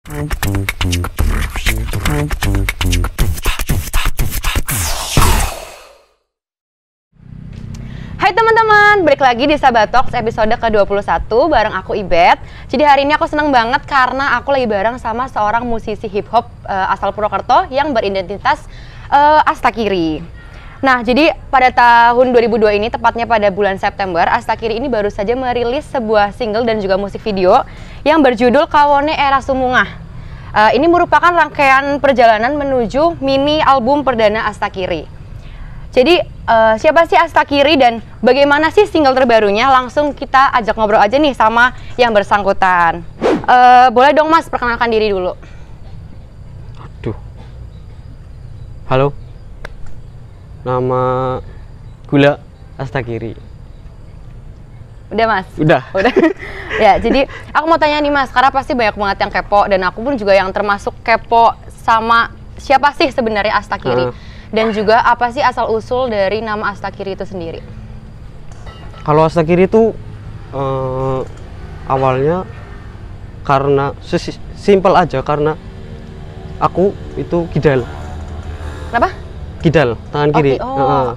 Hai teman-teman, balik lagi di Sahabat Talks episode ke-21 bareng aku Ibet. Jadi hari ini aku seneng banget karena aku lagi bareng sama seorang musisi hip hop asal Purwokerto yang beridentitas Astakiri. Nah, jadi pada tahun 2002 ini, tepatnya pada bulan September, Astakiri ini baru saja merilis sebuah single dan juga musik video yang berjudul Kawone Era Sumungah. Ini merupakan rangkaian perjalanan menuju mini album perdana Astakiri. Jadi siapa sih Astakiri dan bagaimana sih single terbarunya? Langsung kita ajak ngobrol aja nih sama yang bersangkutan. Boleh dong Mas, perkenalkan diri dulu. Aduh. Halo. Nama Gula Astakiri. Udah Mas? Udah. Ya, jadi aku mau tanya nih Mas, karena pasti banyak banget yang kepo dan aku pun juga yang termasuk kepo sama siapa sih sebenarnya Astakiri. Dan juga apa sih asal-usul dari nama Astakiri itu sendiri? Kalau Astakiri itu awalnya karena simpel aja, karena aku itu kidal. Kenapa? Kidal, tangan kiri.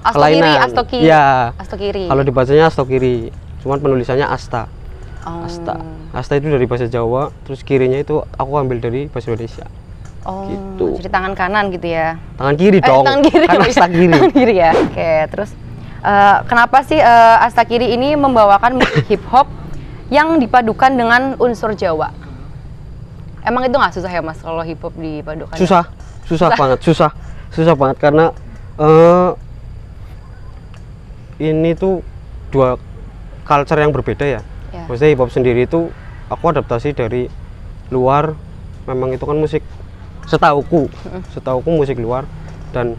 Astokiri, Astokiri. Ya. Astokiri. Kalau dibacanya Astokiri, cuman penulisannya Asta. Asta. Asta itu dari bahasa Jawa, terus kirinya itu aku ambil dari bahasa Indonesia. Gitu. Jadi tangan kanan gitu ya? Tangan kiri dong. Tangan kiri. Kan Astakiri. Tangan kiri ya. Oke, terus kenapa sih Astakiri ini membawakan musik hip hop yang dipadukan dengan unsur Jawa? Emang itu nggak susah ya Mas kalau hip hop dipadukan? Susah banget karena ini tuh dua culture yang berbeda ya. Maksudnya hip hop sendiri itu aku adaptasi dari luar, memang itu kan musik setauku musik luar, dan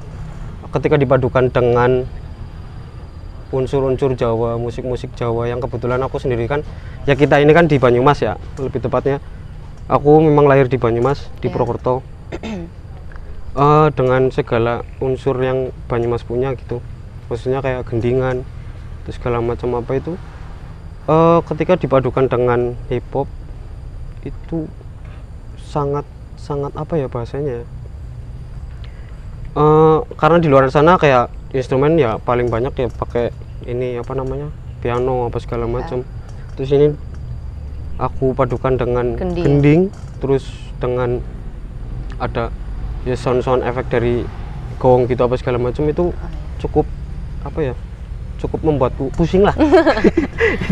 ketika dipadukan dengan unsur-unsur Jawa, musik-musik Jawa yang kebetulan aku sendiri kan, ya kita ini kan di Banyumas ya, lebih tepatnya aku memang lahir di Banyumas, di Purwokerto. Dengan segala unsur yang Banyumas punya gitu, maksudnya kayak gendingan, terus segala macam apa itu, ketika dipadukan dengan hip hop itu sangat apa ya bahasanya, karena di luar sana kayak instrumen ya paling banyak ya pakai ini apa namanya, piano apa segala macam. Terus ini aku padukan dengan gending, terus dengan ada ya sound efek dari gong gitu apa segala macam, itu cukup apa ya, cukup membuatku pusing lah.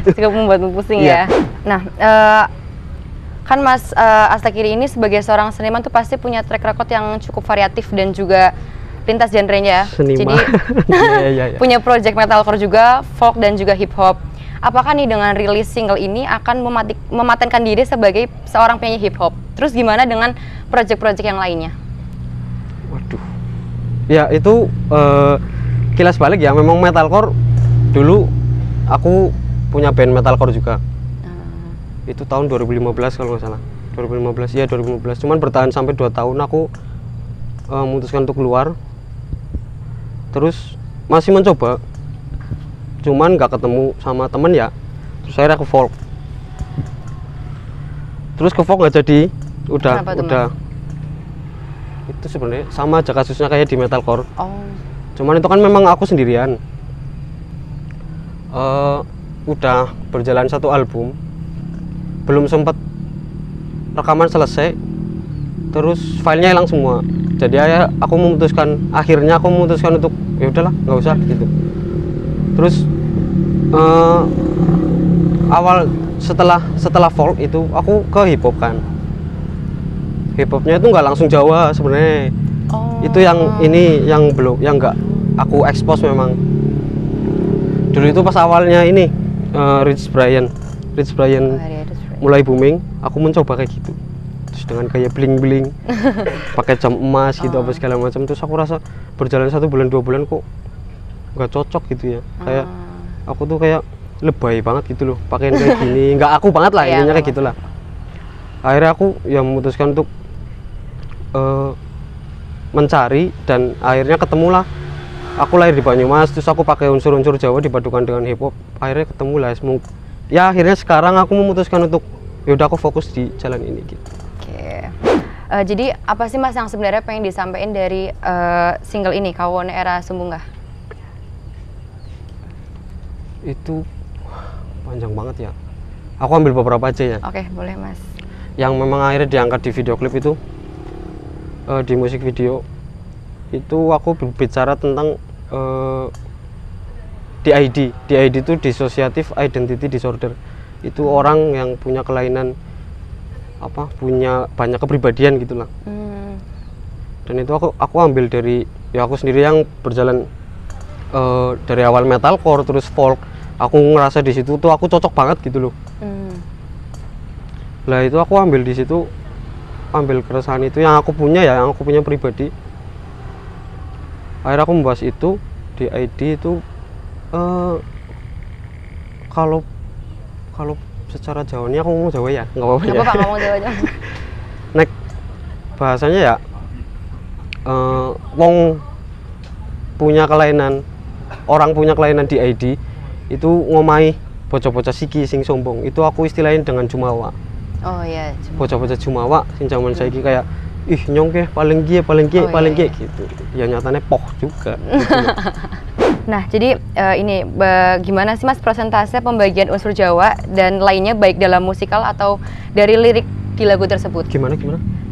Cukup membuatmu pusing ya. Nah, kan Mas Astakiri ini sebagai seorang seniman tuh pasti punya track record yang cukup variatif dan juga lintas genrenya ya. Seniman. Jadi punya project metalcore juga, folk dan juga hip hop. Apakah nih dengan rilis single ini akan mematenkan diri sebagai seorang penyanyi hip hop? Terus gimana dengan project-project yang lainnya? Waduh, ya itu kilas balik ya, memang metalcore dulu aku punya band metalcore juga. Itu tahun 2015 kalau nggak salah, 2015 ya 2015. Cuman bertahan sampai 2 tahun, aku memutuskan untuk keluar. Terus masih mencoba, cuman nggak ketemu sama temen ya. Terus akhirnya ke folk. Terus ke folk nggak jadi, udah. Itu sebenarnya sama aja kasusnya kayak di metalcore. Cuman itu kan memang aku sendirian. Udah berjalan 1 album, belum sempat rekaman selesai, terus filenya hilang semua. Jadi akhirnya aku memutuskan untuk ya udahlah nggak usah gitu. Terus awal setelah folk itu aku ke hip hop kan. Hip hopnya itu nggak langsung Jawa sebenarnya. Itu yang ini yang nggak aku expose memang. Dulu itu pas awalnya ini Rich Brian mulai booming, aku mencoba kayak gitu. Terus dengan gaya bling pakai jam emas gitu apa segala macam. Terus aku rasa berjalan 1 bulan 2 bulan kok nggak cocok gitu ya. Kayak aku tuh kayak lebay banget gitu loh, pakaian kayak gini. Nggak aku banget lah, intinya kayak gitulah. Akhirnya aku ya memutuskan untuk mencari, dan akhirnya ketemulah. Aku lahir di Banyumas, terus aku pakai unsur-unsur Jawa dipadukan dengan hip hop. Akhirnya ketemu lah. Ya akhirnya sekarang aku memutuskan untuk yaudah aku fokus di jalan ini gitu. Oke. Jadi apa sih Mas yang sebenarnya pengen disampaikan dari single ini, Kawone Era Sumbunggah? Itu panjang banget ya. Aku ambil beberapa aja ya. Oke, boleh Mas. Yang memang akhirnya diangkat di video klip itu, di musik video itu aku berbicara tentang DID. DID itu Dissociative Identity Disorder. Itu orang yang punya kelainan punya banyak kepribadian gitulah. Dan itu aku ambil dari ya aku sendiri yang berjalan dari awal metalcore terus folk. Aku ngerasa di situ tuh aku cocok banget gitu loh. Lah itu aku ambil di situ, ambil keresahan itu yang aku punya ya, yang aku punya pribadi. Akhirnya aku membahas itu di ID itu kalau secara Jawanya aku ngomong Jawa ya, nggak apa-apa ya. Pak ngomong Jawa aja. Nek bahasanya ya wong punya kelainan, orang punya kelainan di ID itu ngomai bocah-bocah siki sing sombong. Itu aku istilahin dengan jumawa. Oh iya, Bocah-bocah jumawa sing zaman saiki kayak ih nyong ke paling gie gitu. Ya nyatanya poh juga. Gitu. Nah, jadi ini gimana sih Mas persentase pembagian unsur Jawa dan lainnya baik dalam musikal atau dari lirik di lagu tersebut? Gimana?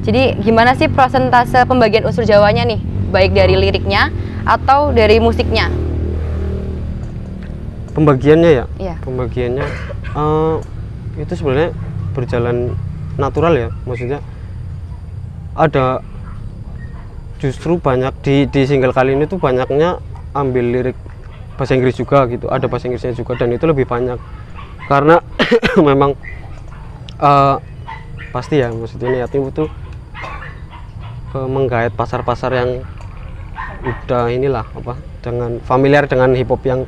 Jadi gimana sih persentase pembagian unsur Jawanya nih? Baik dari liriknya atau dari musiknya? Pembagiannya ya? Iya. Pembagiannya itu sebenarnya berjalan natural ya. Maksudnya ada justru banyak di single kali ini tuh banyaknya ambil lirik bahasa Inggris juga gitu. Ada bahasa Inggrisnya juga dan itu lebih banyak. Karena memang pasti ya maksudnya niatnya itu menggait pasar-pasar yang udah inilah dengan familiar dengan hip hop yang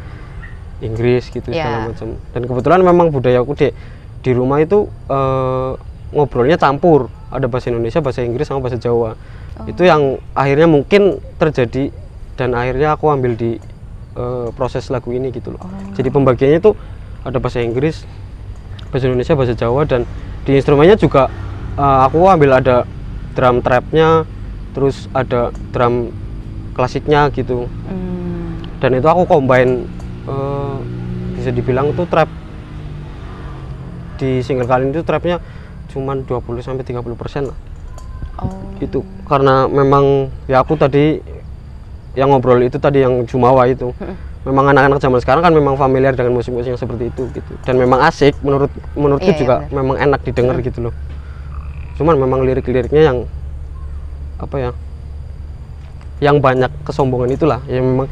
Inggris gitu segala macam. Dan kebetulan memang budayaku di rumah itu ngobrolnya campur, ada bahasa Indonesia, bahasa Inggris sama bahasa Jawa. Itu yang akhirnya mungkin terjadi dan akhirnya aku ambil di proses lagu ini gitu loh. Jadi pembagiannya itu ada bahasa Inggris, bahasa Indonesia, bahasa Jawa, dan di instrumennya juga aku ambil ada drum trapnya, terus ada drum klasiknya gitu. Dan itu aku combine, bisa dibilang itu trap di single kali ini tuh trapnya cuman 20-30% lah. Itu karena memang ya aku tadi yang ngobrol itu tadi yang Jumawa itu memang anak-anak zaman sekarang kan memang familiar dengan musik-musik yang seperti itu gitu, dan memang asik menurutku juga memang enak didengar gitu loh. Cuman memang lirik-liriknya yang yang banyak kesombongan itulah ya, memang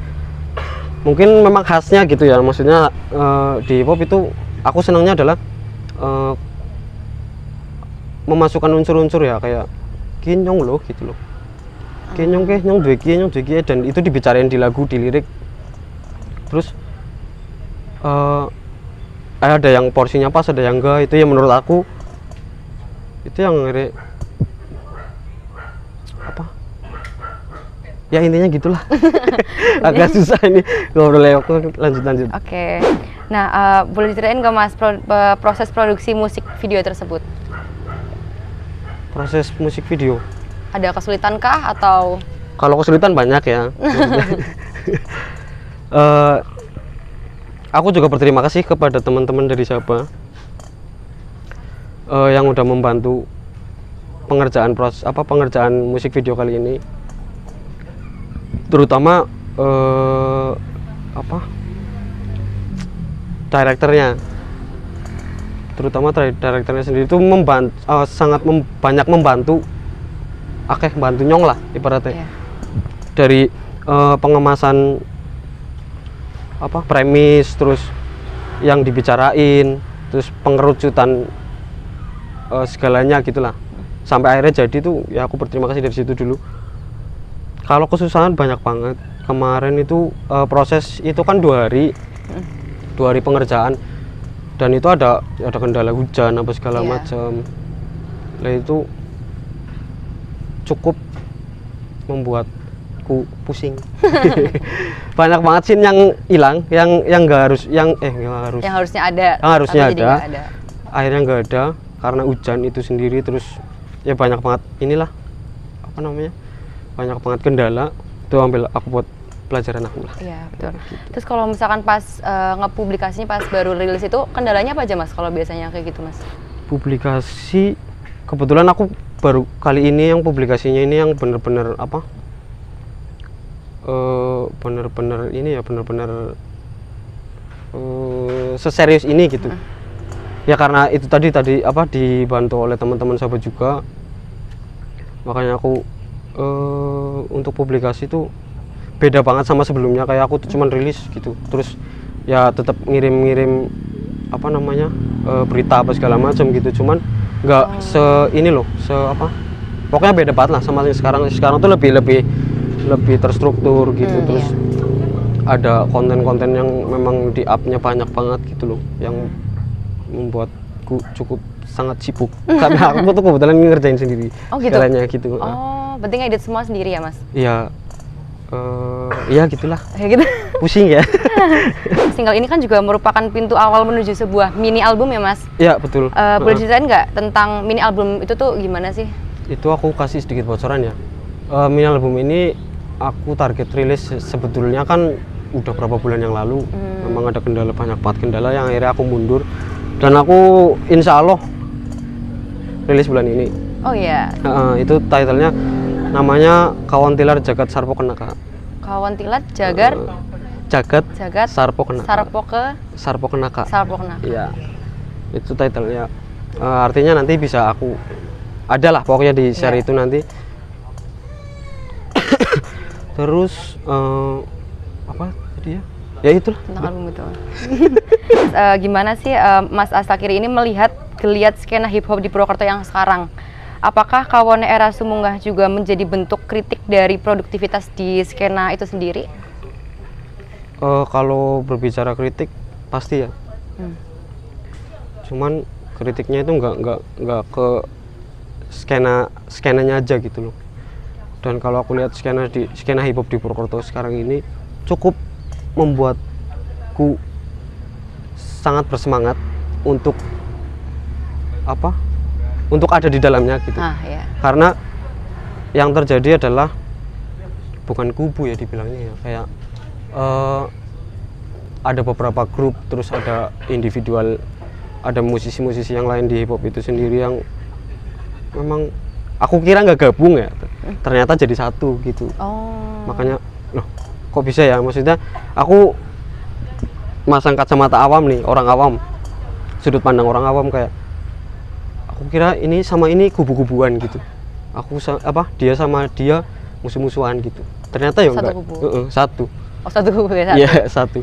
mungkin memang khasnya gitu ya. Maksudnya di hip hop itu aku senangnya adalah memasukkan unsur-unsur ya kayak kinyong loh gitu loh, kinyong ke nyong dua kie, dan itu dibicarain di lagu, di lirik. Terus ada yang porsinya pas, ada yang enggak. Itu yang menurut aku itu yang ya intinya gitulah. Agak susah ini ngobrolnya, lanjut. Oke. Nah, boleh diceritain nggak Mas proses produksi musik video tersebut? Proses musik video ada kesulitan kah atau? Kalau kesulitan banyak ya. Aku juga berterima kasih kepada teman-teman dari Sabah yang udah membantu pengerjaan musik video kali ini, terutama direkturnya sendiri itu sangat banyak membantu, membantu nyong lah ibaratnya. Dari pengemasan premis, terus yang dibicarain, terus pengerucutan segalanya gitulah, sampai akhirnya jadi tuh ya. Aku berterima kasih dari situ dulu. Kalau kesusahan banyak banget kemarin itu, proses itu kan 2 hari pengerjaan, dan itu ada kendala hujan apa segala macam. Nah itu cukup membuatku pusing. Banyak banget scene yang hilang, yang harusnya ada. Akhirnya nggak ada karena hujan itu sendiri. Terus ya banyak banget inilah apa namanya, banyak banget kendala, itu ambil aku buat pelajaran aku lah. Iya betul. Terus kalau misalkan pas ngepublikasinya pas baru rilis itu kendalanya apa aja Mas kalau biasanya kayak gitu Mas? Publikasi, kebetulan aku baru kali ini yang publikasinya ini yang bener-bener apa, bener-bener ini ya, bener-bener seserius ini gitu. Ya karena itu tadi apa, dibantu oleh teman-teman sahabat juga, makanya aku untuk publikasi itu beda banget sama sebelumnya. Kayak aku tuh cuman rilis gitu, terus ya tetap ngirim apa namanya, berita apa segala macam gitu, cuman nggak ini loh, apa, pokoknya beda banget lah sama yang sekarang tuh lebih terstruktur gitu. Terus ada konten-konten yang memang di up-nya banyak banget gitu loh, yang membuatku cukup sangat sibuk karena aku tuh kebetulan ngerjain sendiri segalanya gitu. Berarti ngedit semua sendiri ya Mas? Iya, iya gitulah. Kayak gitu. Pusing ya. Single ini kan juga merupakan pintu awal menuju sebuah mini album ya Mas? Iya betul. Boleh ceritain nggak tentang mini album itu tuh gimana sih? Itu aku kasih sedikit bocoran ya. Mini album ini aku target rilis sebetulnya kan udah berapa bulan yang lalu. Memang ada kendala, banyak banget kendala yang akhirnya aku mundur, dan aku insya Allah rilis bulan ini. Oh iya. Itu titlenya namanya Kawan Tilar Jagat Sarpo Kenaka. Kawan Tilar Jagat Sarpo Kenaka. Sarpo Kenaka. Iya, itu titlenya. Artinya nanti bisa aku adalah pokoknya di share itu nanti. Terus apa tadi ya? Ya itulah tentang album itu. Gimana sih Mas Astakiri ini melihat geliat skena hip hop di Purwokerto yang sekarang? Apakah Kawan Era Sumunggah juga menjadi bentuk kritik dari produktivitas di skena itu sendiri? Kalau berbicara kritik pasti ya. Cuman kritiknya itu nggak ke skenanya aja gitu loh. Dan kalau aku lihat skena hip hop di Purwokerto sekarang ini cukup membuatku sangat bersemangat untuk apa? Untuk ada di dalamnya gitu. Iya. Karena yang terjadi adalah bukan kubu ya dibilangnya ya, kayak ada beberapa grup, terus ada individual, ada musisi-musisi yang lain di hip hop itu sendiri yang memang aku kira nggak gabung ya, ternyata jadi satu gitu. Makanya loh kok bisa ya, maksudnya aku masang kacamata awam nih, orang awam, sudut pandang orang awam, kayak aku kira ini sama ini kubu-kubuan gitu, dia sama dia musuh-musuhan gitu, ternyata ya enggak. Satu. Satu kubu ya? Satu. Iya, satu.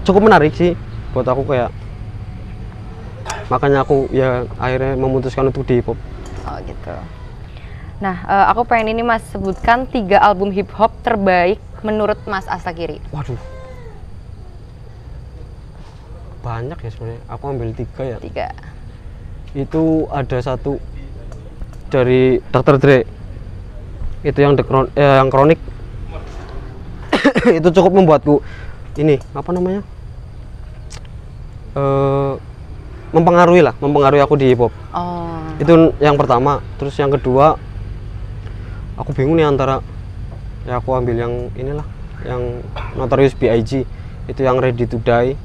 Cukup menarik sih buat aku, kayak makanya aku ya akhirnya memutuskan untuk di hip hop. Gitu. Nah, aku pengen ini Mas sebutkan 3 album hip hop terbaik menurut Mas Astakiri. Waduh, banyak ya sebenarnya. Aku ambil 3 ya. 3. Itu ada satu dari Dr. Dre, itu yang yang Chronic. Itu cukup membuatku ini apa namanya, mempengaruhi aku di hip hop. Itu yang pertama. Terus yang kedua, aku bingung nih antara, ya aku ambil yang inilah, yang Notorious B.I.G. itu yang Ready to Die.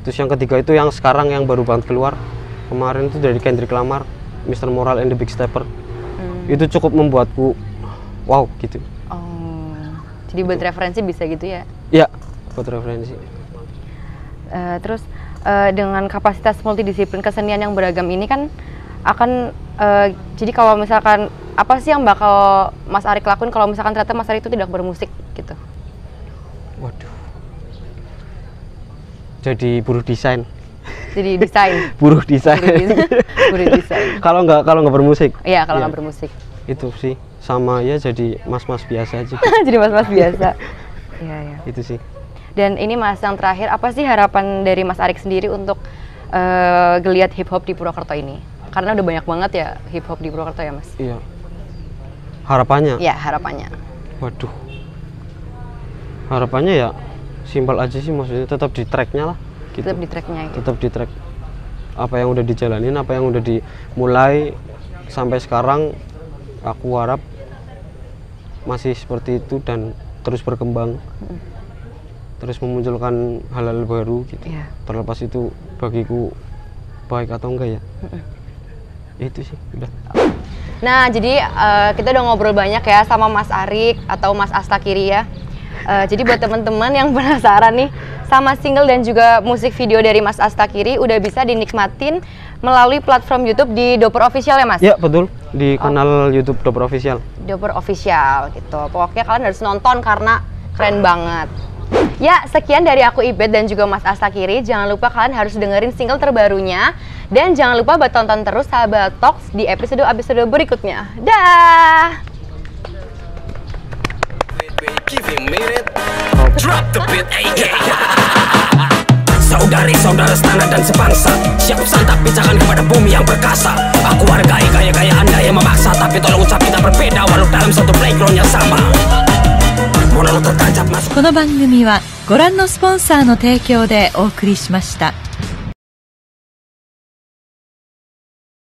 Terus yang ketiga itu yang sekarang yang baru banget keluar kemarin itu dari Kendrick Lamar, Mr. Moral and the Big Stepper. Itu cukup membuatku wow gitu. Jadi buat referensi bisa gitu ya? Iya, buat referensi. Terus dengan kapasitas multidisiplin kesenian yang beragam ini kan akan jadi kalau misalkan apa sih yang bakal Mas Arik lakuin kalau misalkan ternyata Mas Arik itu tidak bermusik gitu? Waduh, jadi buruh desain. Jadi desain. Buruh desain. Buruh desain. Kalau nggak bermusik. Iya, kalau nggak bermusik. Itu sih sama ya, jadi mas-mas biasa aja. Jadi mas-mas biasa. Iya, iya. Itu sih. Dan ini Mas, yang terakhir, apa sih harapan dari Mas Arik sendiri untuk geliat hip hop di Purwokerto ini? Karena udah banyak banget ya hip hop di Purwokerto ya Mas. Iya. Harapannya? Iya, harapannya. Waduh. Harapannya ya simpel aja sih, maksudnya tetap di tracknya lah. Gitu. Tetap di tracknya. Gitu. Tetap di track. Apa yang udah dijalanin, apa yang udah dimulai sampai sekarang, aku harap masih seperti itu dan terus berkembang, terus memunculkan hal-hal baru gitu. Terlepas itu bagiku baik atau enggak ya. Itu sih udah. Nah, jadi kita udah ngobrol banyak ya sama Mas Arik atau Mas Astakiri ya. Jadi buat teman-teman yang penasaran nih sama single dan juga musik video dari Mas Astakiri udah bisa dinikmatin melalui platform YouTube di Doper Official ya Mas? Ya betul, di kanal YouTube Doper Official. Doper Official gitu. Pokoknya kalian harus nonton karena keren banget. Ya, sekian dari aku Ibet dan juga Mas Astakiri. Jangan lupa kalian harus dengerin single terbarunya. Dan jangan lupa buat tonton terus Sahabat Talks di episode-episode berikutnya. Dah! Saudari-saudara setanah dan sebangsa, siap santap pijakan kepada bumi yang perkasa. Aku hargai gaya-gaya Anda yang memaksa, tapi tolong ucap kita berbeda walau dalam satu playground yang sama. Monolog tertancap masuk. この番組はご覧のスポンサーの提供でお送りしました。